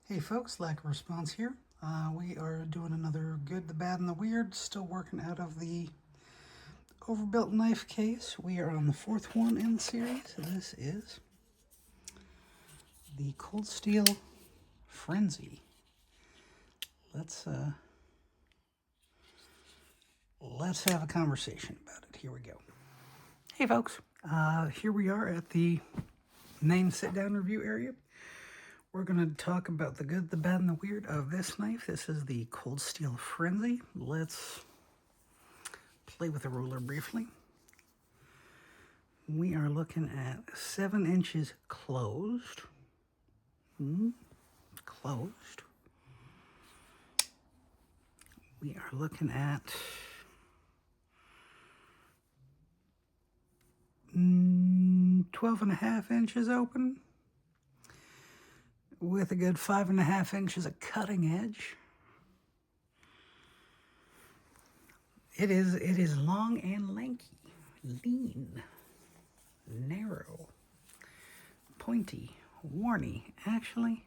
Hey folks, lack of response here. We are doing another good, the bad, and the weird. Still working out of the overbuilt knife case. We are on the fourth one in the series. This is the Cold Steel Frenzy. Let's have a conversation about it. Here we go. Hey folks, here we are at the main sit-down review area. We're going to talk about the good, the bad, and the weird of this knife. This is the Cold Steel Frenzy. Let's play with the ruler briefly. We are looking at 7 inches closed. Closed. We are looking at 12.5 inches open with a good 5.5 inches of cutting edge. It is long and lanky, lean, narrow, pointy, warny. Actually,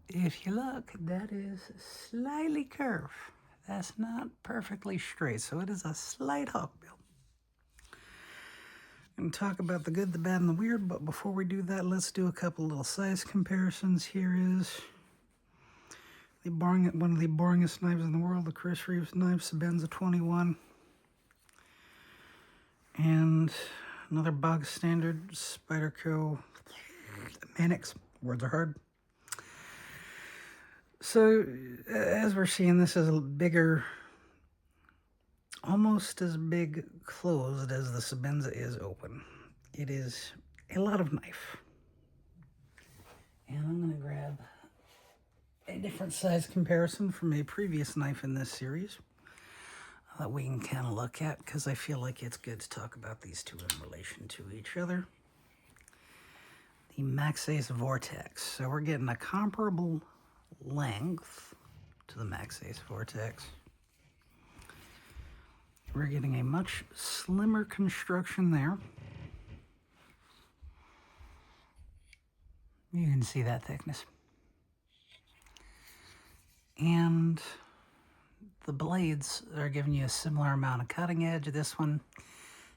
if you look, that is slightly curved. That's not perfectly straight, so it is a slight hawkbill. And talk about the good, the bad, and the weird, but before we do that, let's do a couple little size comparisons. Here is one of the boringest knives in the world, the Chris Reeves knife, Sebenza 21. And another bog standard Spyderco Manix. Words are hard. So, as we're seeing, this is a bigger, almost as big closed as the Sebenza is open. It is a lot of knife. And I'm going to grab a different size comparison from a previous knife in this series that we can kind of look at, because I feel like it's good to talk about these two in relation to each other. The Maxace Vortex. So we're getting a comparable length to the Maxace Vortex. We're getting a much slimmer construction there. You can see that thickness. And the blades are giving you a similar amount of cutting edge. This one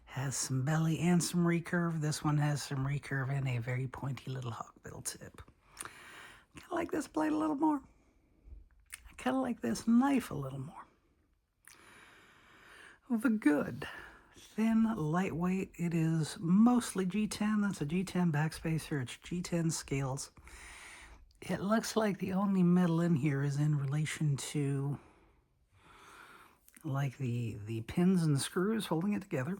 has some belly and some recurve. This one has some recurve and a very pointy little hawkbill tip. I kind of like this blade a little more. I kind of like this knife a little more. The good. Thin, lightweight. It is mostly G10. That's a G10 backspacer. It's G10 scales. It looks like the only metal in here is in relation to like the pins and the screws holding it together.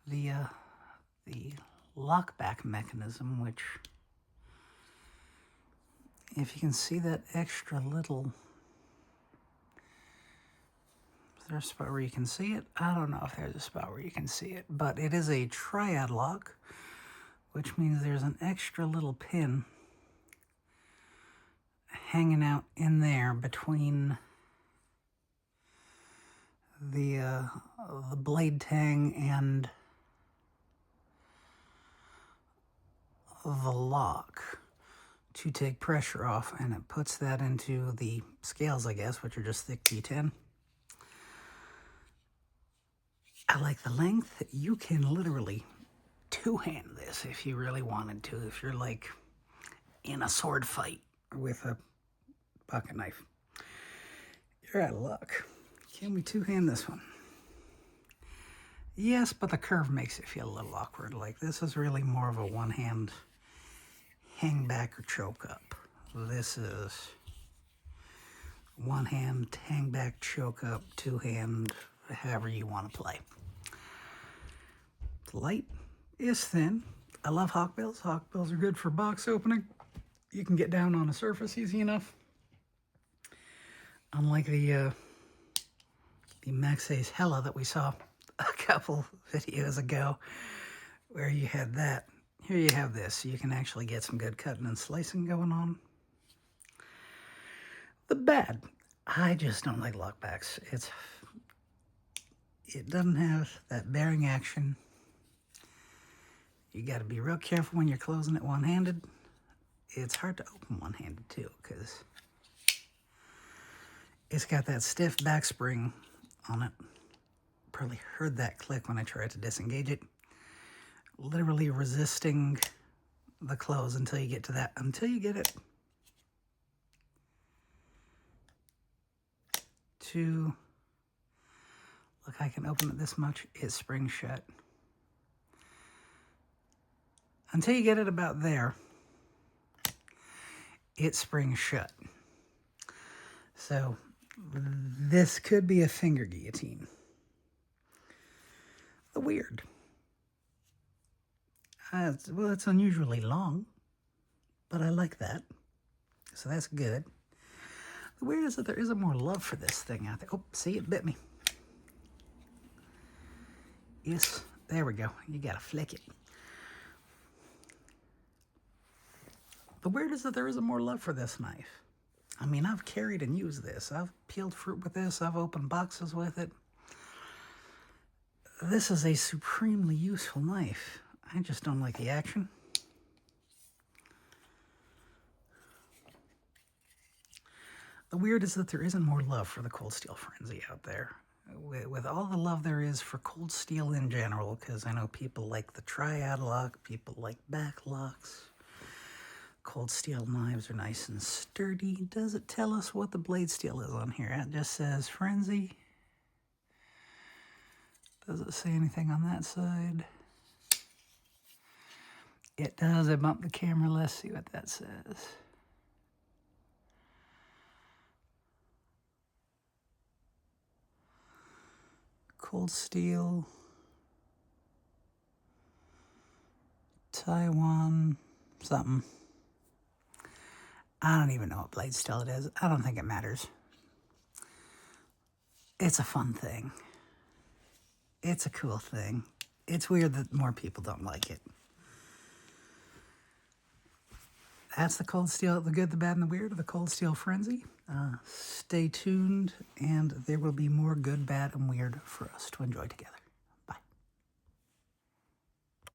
The lockback mechanism, which, if you can see that extra little, is there a spot where you can see it? I don't know if there's a spot where you can see it, but it is a triad lock, which means there's an extra little pin hanging out in there between the blade tang and the lock to take pressure off, and it puts that into the scales, I guess, which are just thick G10. I like the length. You can literally two-hand this if you really wanted to, if you're like in a sword fight with a pocket knife. You're out of luck. Can we two-hand this one? Yes, but the curve makes it feel a little awkward. Like, this is really more of a one-hand hang back or choke up. This is one hand hang back, choke up, two hand, however you want to play. The light is thin. I love hawkbills. Hawkbills are good for box opening. You can get down on a surface easy enough. Unlike the Maxace Hella that we saw a couple videos ago, where you had that. Here you have this. You can actually get some good cutting and slicing going on. The bad. I just don't like lockbacks. It doesn't have that bearing action. You got to be real careful when you're closing it one-handed. it's hard to open one-handed too, because it's got that stiff back spring on it. Probably heard that click when I tried to disengage it. Literally resisting the close until you get to that, until you get it to, look, I can open it this much, it springs shut. Until you get it about there, it springs shut. So this could be a finger guillotine. Weird. Well, it's unusually long, but I like that. So that's good. The weird is that there isn't more love for this thing out there. Oh, see, it bit me. Yes, there we go. You gotta flick it. The weird is that there isn't more love for this knife. I mean, I've carried and used this. I've peeled fruit with this. I've opened boxes with it. This is a supremely useful knife. I just don't like the action. The weird is that there isn't more love for the Cold Steel Frenzy out there. With all the love there is for Cold Steel in general, because I know people like the Triad lock, people like back locks. Cold Steel knives are nice and sturdy. Does it tell us what the blade steel is on here? It just says Frenzy. Does it say anything on that side? It does. I bumped the camera. Let's see what that says. Cold Steel. Taiwan. Something. I don't even know what blade steel it is. I don't think it matters. It's a fun thing. It's a cool thing. It's weird that more people don't like it. That's the Cold Steel, the good, the bad, and the weird of the Cold Steel Frenzy. Stay tuned, and there will be more good, bad, and weird for us to enjoy together.